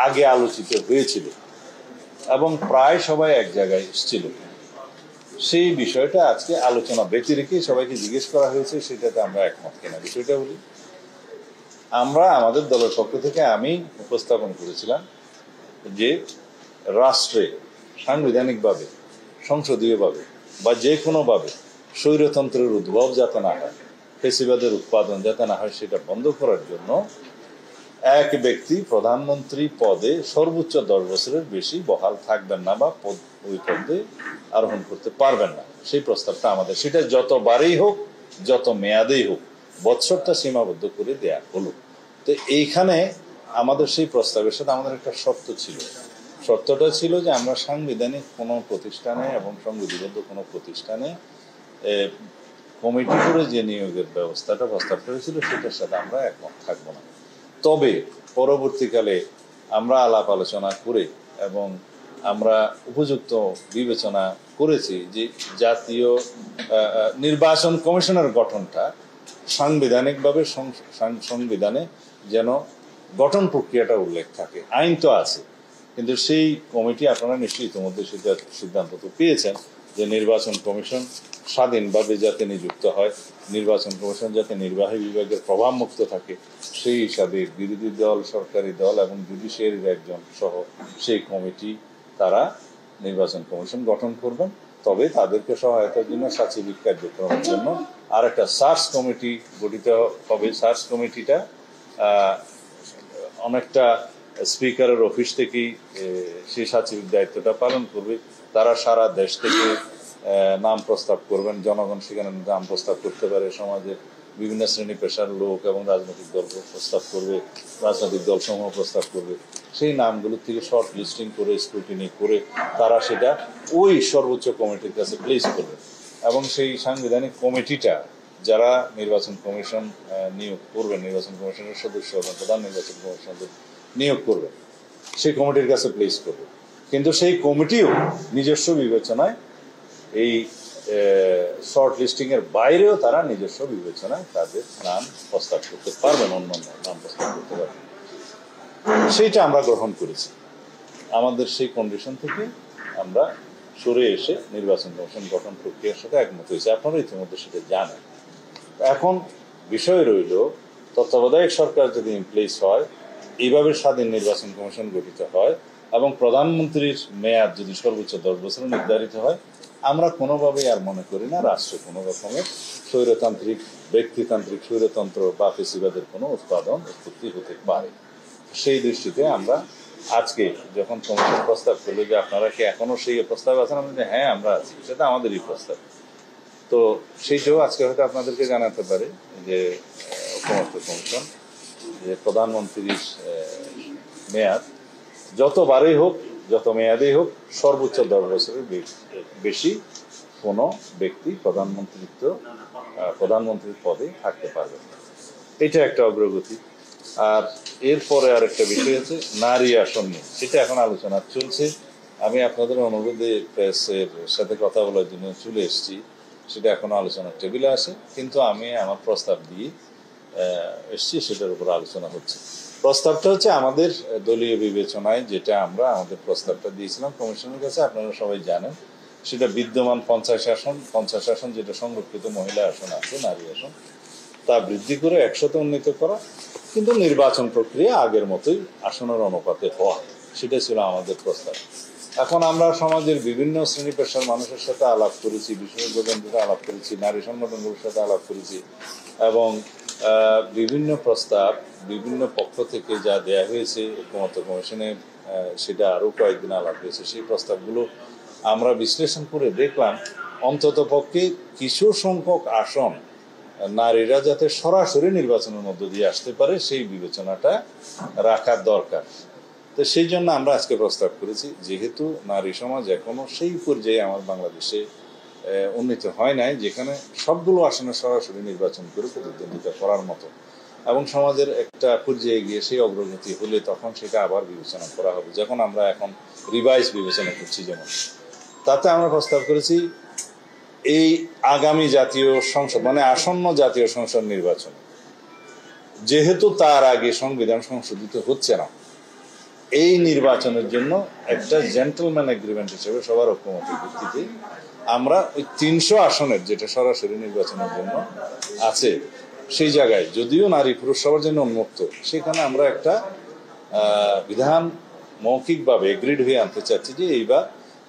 আগে আলোচিত হয়েছিল এবং প্রায় সবাই এক জায়গায় এসেছিল। সেই বিষয়টা আজকে আলোচনা ব্যতি রেখে সবাইকে জিজ্ঞেস করা হয়েছে, সেটাতে আমরা একমত কিনা বিষয়টা বলি। আমরা আমাদের দলের পক্ষ থেকে আমি উপস্থাপন করেছিলাম যে রাষ্ট্রে সাংবিধানিকভাবে, সংসদীয়ভাবে বা যে কোনোভাবে স্বৈরতন্ত্রের উদ্ভব যাতে না হয়, ফেসিবাদের উৎপাদন যাতে না হয়, সেটা বন্ধ করার জন্য এক ব্যক্তি প্রধানমন্ত্রী পদে সর্বোচ্চ 10 বছরের বেশি বহাল থাকবেন না বা ওই পদে আরোহণ করতে পারবেন না। সেই প্রস্তাবটা আমাদের, সেটা যতবারই হোক, যত মেয়াদেই হোক, বৎসরটা সীমাবদ্ধ করে দেয়া হলো। তো এইখানে আমাদের সেই প্রস্তাবের সাথে আমাদের একটা শর্ত ছিল। শর্তটা ছিল যে আমরা সাংবিধানিক কোনো প্রতিষ্ঠানে এবং সংবিধিবদ্ধ কোনো প্রতিষ্ঠানে কমিটি করে যে নিয়োগের ব্যবস্থাটা প্রস্তাব করেছিল, সেটার সাথে আমরা একমত থাকবো না। তবে পরবর্তীকালে আমরা আলাপ আলোচনা করে এবং আমরা উপযুক্ত বিবেচনা করেছি যে জাতীয় নির্বাচন কমিশনের গঠনটা সাংবিধানিকভাবে সংবিধানে যেন গঠন প্রক্রিয়াটা উল্লেখ থাকে। আইন তো আছে, কিন্তু সেই কমিটি, আপনারা নিশ্চয়ই ইতিমধ্যে সিদ্ধান্ত তো পেয়েছেন যে নির্বাচন কমিশন স্বাধীনভাবে যাতে নিযুক্ত হয়, নির্বাচন কমিশন যাতে নির্বাহী বিভাগের প্রভাব মুক্ত থাকে, সেই হিসাবে বিরোধী দল, সরকারি দল এবং জুডিশিয়ারির একজন সহ সেই কমিটি তারা নির্বাচন কমিশন গঠন করবেন। তবে তাদেরকে সহায়তার জন্য সাচিবিক কার্যক্রমের জন্য আর একটা সার্চ কমিটি গঠিত হবে। সার্চ কমিটিটা অনেকটা স্পিকারের অফিস থেকেই সেই সাচিবিক দায়িত্বটা পালন করবে। তারা সারা দেশ থেকে নাম প্রস্তাব করবেন, জনগণ সেখানে নাম প্রস্তাব করতে পারে, সমাজের বিভিন্ন শ্রেণী পেশার লোক এবং রাজনৈতিক দল প্রস্তাব করবে, রাজনৈতিক দলসমূহ প্রস্তাব করবে। সেই নামগুলোর থেকে শর্ট লিস্টিং করে, স্ক্রুটিনি করে তারা সেটা ওই সর্বোচ্চ কমিটির কাছে প্লেস করবে এবং সেই সাংবিধানিক কমিটিটা যারা নির্বাচন কমিশন নিয়োগ করবেন, নির্বাচন কমিশনের সদস্য এবং প্রধান নির্বাচন কমিশনার নিয়োগ করবেন, সেই কমিটির কাছে প্লেস করবে। কিন্তু সেই কমিটিও নিজস্ব বিবেচনায় এই শর্ট লিস্টিং এর বাইরেও তারা নিজস্ব বিবেচনায় তাদের নাম প্রস্তাব করতে পারবেন, অন্যান্য নাম প্রস্তাব করতে পারবেন। সেইটা আমরা গ্রহণ করেছি। আমাদের সেই কন্ডিশন থেকে আমরা সরে এসে নির্বাচন কমিশন গঠন প্রক্রিয়ার সাথে একমত হয়েছে। আপনারা ইতিমধ্যে সেটা জানেন। এখন বিষয় রইল, তত্ত্বাবধায়ক সরকার যদি ইনপ্লেস হয়, এইভাবে স্বাধীন নির্বাচন কমিশন গঠিত হয় এবং প্রধানমন্ত্রীর মেয়াদ যদি সর্বোচ্চ 10 বছর নির্ধারিত হয়, আমরা কোনোভাবেই আর মনে করি না রাষ্ট্রে কোনো রকমের স্বৈরতান্ত্রিক, ব্যক্তিতান্ত্রিক স্বৈরতন্ত্র বা ফেসিবাদের কোনো উৎপত্তি হতে পারে। সেই দৃষ্টিতে আমরা আজকে যখন কমিশন প্রস্তাব করলো যে আপনারা কি এখনো সেই প্রস্তাব আছেন, আমরা হ্যাঁ আমরা আছি, সেটা আমাদেরই প্রস্তাব। তো সেইটাও আজকে হয়তো আপনাদেরকে জানাতে পারে যে ঐকমত্য কমিশন, যে প্রধানমন্ত্রীর মেয়াদ যতবারই হোক, যত মেয়াদেই হোক, সর্বোচ্চ 10 বছরের বেশি কোনো ব্যক্তি প্রধানমন্ত্রীর পদে থাকতে পারবে না। এটা একটা অগ্রগতি। আর এরপরে আর একটা বিষয় আছে নারী আসন নিয়ে, সেটা এখন আলোচনা চলছে। আমি আপনাদের অনুরোধে প্রেসের সাথে কথা বলার জন্য চলে এসেছি, সেটা এখনো আলোচনার টেবিলে আছে, কিন্তু আমি আমার প্রস্তাব দিয়ে এসছি, সেটার উপর আলোচনা হচ্ছে। প্রস্তাবটা হচ্ছে আমাদের দলীয় বিবেচনায়, যেটা আমরা আমাদের প্রস্তাবটা দিয়েছিলাম কমিশনের কাছে, আপনারা সবাই জানেন, সেটা বিদ্যমান 50 আসন যেটা সংরক্ষিত মহিলা আসন আছে, নারী আসন, তা বৃদ্ধি করে 100-তে উন্নীত করা, কিন্তু নির্বাচন প্রক্রিয়া আগের মতোই আসনের অনুপাতে হওয়া, সেটা ছিল আমাদের প্রস্তাব। এখন আমরা সমাজের বিভিন্ন শ্রেণী পেশার মানুষের সাথে আলাপ করেছি, বিশেষজ্ঞদের সাথে আলাপ করেছি, নারী সংগঠনগুলোর সাথে আলাপ করেছি এবং বিভিন্ন প্রস্তাব বিভিন্ন পক্ষ থেকে যা দেয়া হয়েছে ঐকমত্য কমিশনে, সেটা আরও কয়েকদিন আলাপ হয়েছে। সেই প্রস্তাবগুলো আমরা বিশ্লেষণ করে দেখলাম অন্তত পক্ষে কিছু সংখ্যক আসন নারীরা যাতে সরাসরি নির্বাচনের মধ্য দিয়ে আসতে পারে, সেই বিবেচনাটা রাখার দরকার। তো সেই জন্য আমরা আজকে প্রস্তাব করেছি, যেহেতু নারী সমাজ এখনো সেই পর্যায়ে আমার বাংলাদেশে উন্নীত হয় নাই যেখানে সবগুলো আসনে সরাসরি নির্বাচন করে প্রতিদ্বন্দ্বিতা করার মতো, এবং সমাজের একটা পর্যায়ে গিয়ে সেই অগ্রগতি হলে তখন সেটা আবার বিবেচনা করা হবে, যখন আমরা এখন রিভাইজ বিবেচনা করছি। যেমন তাতে আমরা প্রস্তাব করেছি এই আগামী জাতীয় সংসদ, মানে আসন্ন জাতীয় সংসদ নির্বাচন, যেহেতু তার আগে সংবিধান সংশোধিত হচ্ছে না, এই নির্বাচনের জন্য একটা জেন্টলম্যান এগ্রিমেন্ট হিসেবে সবার ঐক্যমতের ভিত্তিতে আমরা ওই 300 আসনের যেটা সরাসরি নির্বাচনের জন্য আছে সেই জায়গায় যদিও নারী পুরুষ সবার জন্য উন্মুক্ত, সেখানে আমরা একটা বিধান মৌখিকভাবে এগ্রিড হয়ে আনতে চাচ্ছি যে এইবার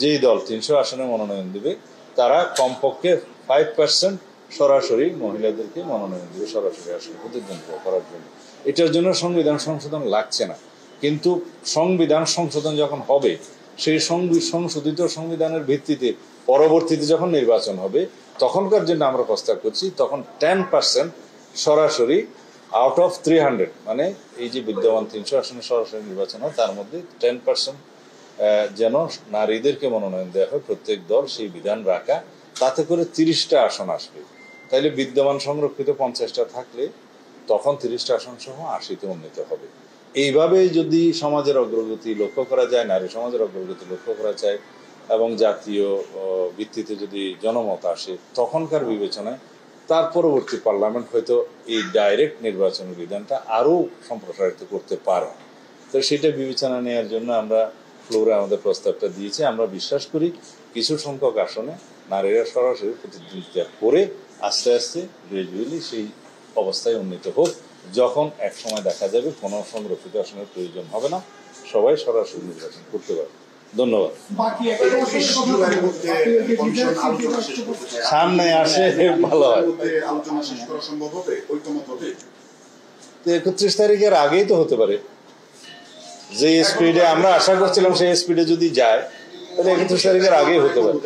যেই দল 300 আসনে মনোনয়ন দেবে তারা কমপক্ষে 5% সরাসরি মহিলাদেরকে মনোনয়ন দেবে সরাসরি আসনে প্রতিদ্বন্দ্বিতা করার জন্য। এটার জন্য সংবিধান সংশোধন লাগছে না, কিন্তু সংবিধান সংশোধন যখন হবে সেই সংশোধিত সংবিধানের ভিত্তিতে পরবর্তীতে যখন নির্বাচন হবে তখনকার জন্য আমরা প্রস্তাব করছি তখন 10% সরাসরি আউট অফ 300, মানে এই যে বিদ্যমান 300 আসনে সরাসরি নির্বাচন হয় তার মধ্যে 10% যেন নারীদেরকে মনোনয়ন দেওয়া হয় প্রত্যেক দল, সেই বিধান রাখা। তাতে করে 30টা আসন আসবে। তাইলে বিদ্যমান সংরক্ষিত 50টা থাকলে তখন 30টা আসন সহ 80-তে উন্নীত হবে। এইভাবে যদি সমাজের অগ্রগতি লক্ষ্য করা যায়, নারী সমাজের অগ্রগতি লক্ষ্য করা যায় এবং জাতীয় ভিত্তিতে যদি জনমত আসে তখনকার বিবেচনায় তার পরবর্তী পার্লামেন্ট হয়তো এই ডাইরেক্ট নির্বাচনের বিধানটা আরও সম্প্রসারিত করতে পারে। তো সেটা বিবেচনা নেওয়ার জন্য আমরা ফ্লোরে আমাদের প্রস্তাবটা দিয়েছি। আমরা বিশ্বাস করি কিছু সংখ্যক আসনে নারীরা সরাসরি প্রতিদ্বন্দ্বিতা করে আস্তে আস্তে গ্রাজুয়ালি সেই অবস্থায় উন্নীত হোক, যখন এক সময় দেখা যাবে কোনো সংরক্ষিত আসনের প্রয়োজন হবে না, সবাই সরাসরি নির্বাচন করতে পারবে। ধন্যবাদ। সামনে আসে ভালো হয়। 31 তারিখের আগেই তো হতে পারে, যে স্পিডে আমরা আশা করছিলাম সেই স্পিডে যদি যায় তাহলে 31 তারিখের আগেই হতে পারে।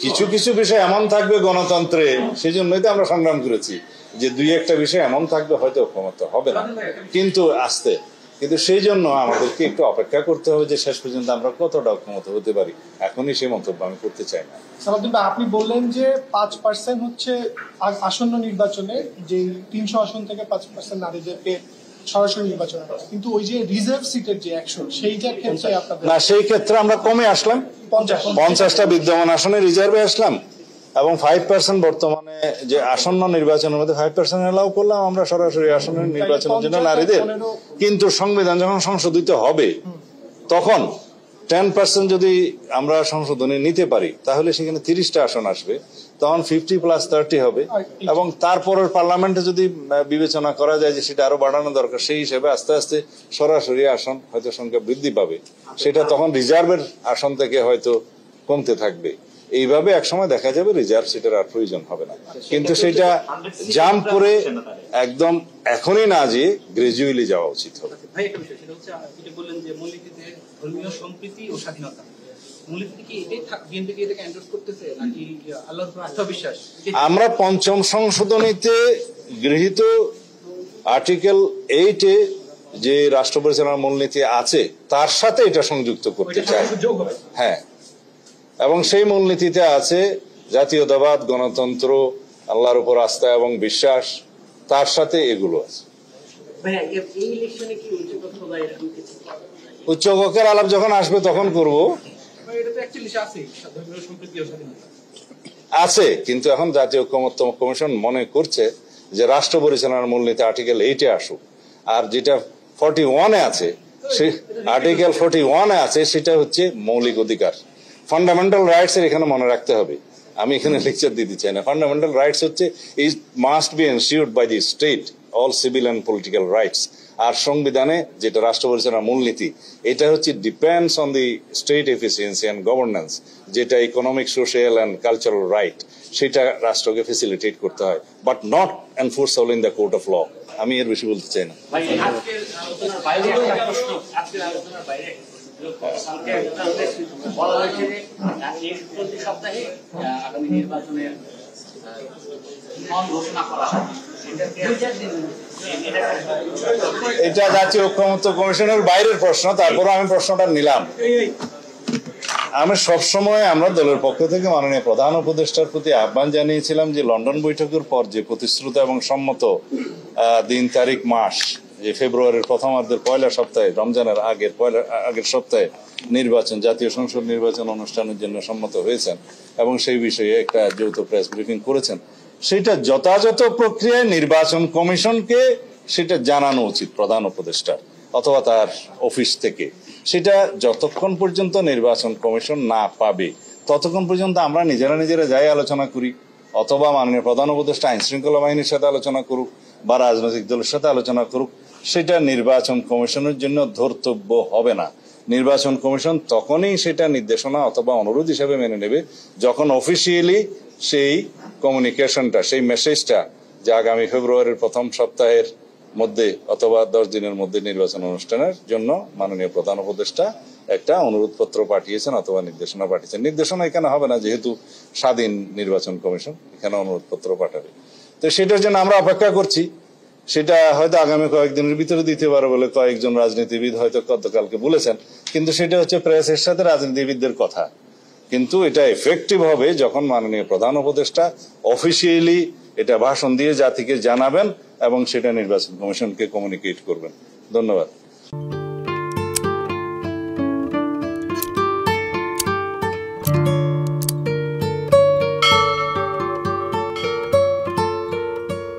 কিছু কিছু বিষয় এমন থাকবে গণতন্ত্রে, সেই জন্যই তো আমরা সংগ্রাম করেছি যে 2-1টা বিষয় এমন থাকবে হয়তো ক্ষমতা হবে না, কিন্তু আসতে, কিন্তু সেই জন্য আমাদেরকে একটু অপেক্ষা করতে হবে যে শেষ পর্যন্ত আমরা কতটা অক্ষমতা হতে পারি। এখনই সেই মন্তব্য আমি করতে চাই না। সালাউদ্দিন ভাই, আপনি বললেন যে 5% হচ্ছে আসন্ন নির্বাচনে যে 300 আসন থেকে 5% নারীদেরকে সরাসরি নির্বাচন করা, কিন্তু ওই যে রিজার্ভ সিটের যে অ্যাকশন সেইটার ক্ষেত্রে আপনাদের না, সেই ক্ষেত্রে আমরা কমে আসলাম, 50টা বিদ্যমান আসনে রিজার্ভে আসলাম এবং 5% বর্তমানে যে আসন্ন নির্বাচনের মধ্যে 5% এলাও করলাম আমরা সরাসরি আসনের নির্বাচনের জন্য নারীদের। কিন্তু সংবিধান যখন সংশোধিত হবে তখন 10% যদি আমরা সংশোধনী নিতে পারি তাহলে সেখানে 30টা আসন আসবে, তখন 50+30 হবে এবং তারপরের পার্লামেন্টে যদি বিবেচনা করা যায় যে সেটা আরো বাড়ানো দরকার, সেই হিসেবে আস্তে আস্তে সরাসরি আসন হয়তো সংখ্যা বৃদ্ধি পাবে, সেটা তখন রিজার্ভের আসন থেকে হয়তো কমতে থাকবে। এইভাবে একসময় দেখা যাবে রিজার্ভ সিটের আর প্রয়োজন হবে না, কিন্তু সেটা জাম্প করে একদম এখনই না যেয়ে গ্রাজুয়ালি যাওয়া উচিত হবে। ভাই, একটা বিষয় সেটা হচ্ছে আপনি বললেন যে মূলনীতিতে ধর্মীয় সম্প্রীতি ও স্বাধীনতা, মূলনীতি কি এটাই বিএনপি কি এটাকে এন্ডোর্স করতেছে নাকি আল্লাহর উপর আত্মবিশ্বাস? আমরা 5ম সংশোধনীতে গৃহীত আর্টিকেল 8-এ যে রাষ্ট্র পরিচালনার মূলনীতি আছে তার সাথে এটা সংযুক্ত করতে চাই। হ্যাঁ, এবং সেই মূলনীতিতে আছে জাতীয়তাবাদ, গণতন্ত্র, আল্লাহর উপর আস্থা এবং বিশ্বাস, তার সাথে এগুলো আছে। উচ্চকক্ষের আলাপ যখন আসবে তখন করব। আছে, কিন্তু এখন জাতীয় ঐকমত্য কমিশন মনে করছে যে রাষ্ট্র পরিচালনার মূলনীতি আর্টিকেল 8-এ আসুক, আর যেটা 41-এ আছে, সেই আর্টিকেল 41-এ আছে সেটা হচ্ছে মৌলিক অধিকার, ফান্ডামেন্টাল রাইটস এর এখানে মনে রাখতে হবে। আমি এখানে লেকচার দিতে চাই না। ফান্ডামেন্টাল রাইটস হচ্ছে is must be ensured by the state all civil and political rights. আর সংবিধানে যেটা রাষ্ট্র পরিচালনার মূলনীতি, এটা হচ্ছে depends on the state efficiency and governance, যেটা economic, social and cultural right, সেটা রাষ্ট্রকে ফেসিলিটেট করতে হয়, but not enforceable in the court of law. আমি এর বেশি বলতে চাই না। এটা জাতীয় ঐকমত্য কমিশনের বাইরের প্রশ্ন, তারপরে আমি প্রশ্নটা নিলাম। আমি সবসময় আমরা দলের পক্ষ থেকে মাননীয় প্রধান উপদেষ্টার প্রতি আহ্বান জানিয়েছিলাম যে লন্ডন বৈঠকের পর যে প্রতিশ্রুত এবং সম্মত দিন, তারিখ, মাস, যে ফেব্রুয়ারির প্রথমার্ধের পয়লা সপ্তাহে, রমজানের আগের সপ্তাহে নির্বাচন, জাতীয় সংসদ নির্বাচন অনুষ্ঠানের জন্য সম্মত হয়েছেন এবং সেই বিষয়ে একটা যৌথ প্রেস ব্রিফিং করেছেন। সেটা যথাযথ প্রক্রিয়ায় নির্বাচন কমিশনকে সেটা জানানো উচিত প্রধান উপদেষ্টার। অথবা তার অফিস থেকে, সেটা যতক্ষণ পর্যন্ত নির্বাচন কমিশন না পাবে ততক্ষণ পর্যন্ত আমরা নিজেরা যাই আলোচনা করি, অথবা মাননীয় প্রধান উপদেষ্টা আইন শৃঙ্খলা বাহিনীর সাথে আলোচনা করুক বা রাজনৈতিক দলের সাথে আলোচনা করুক, সেটা নির্বাচন কমিশনের জন্য ধর্তব্য হবে না। নির্বাচন কমিশন তখনই সেটা নির্দেশনা অথবা অনুরোধ হিসেবে মেনে নেবে যখন অফিসিয়ালি সেই কমিউনিকেশনটা, সেই মেসেজটা, যে আগামী ফেব্রুয়ারির প্রথম সপ্তাহের মধ্যে অথবা 10 দিনের মধ্যে নির্বাচন অনুষ্ঠানের জন্য মাননীয় প্রধান উপদেষ্টা একটা অনুরোধপত্র পাঠিয়েছেন অথবা নির্দেশনা পাঠিয়েছেন। নির্দেশনা এখানে হবে না, যেহেতু স্বাধীন নির্বাচন কমিশন, এখানে অনুরোধপত্র পাঠাবে। তো সেটার জন্য আমরা অপেক্ষা করছি। সেটা হয়তো আগামী কয়েকদিনের ভিতরে দিতে পারে বলে কয়েকজন রাজনীতিবিদ হয়তো গতকালকে বলেছেন, কিন্তু সেটা হচ্ছে প্রেসের সাথে রাজনীতিবিদদের কথা। কিন্তু এটা এফেক্টিভ হবে যখন মাননীয় প্রধান উপদেষ্টা অফিসিয়ালি এটা ভাষণ দিয়ে জাতিকে জানাবেন এবং সেটা নির্বাচন কমিশনকে কমিউনিকেট করবেন। ধন্যবাদ।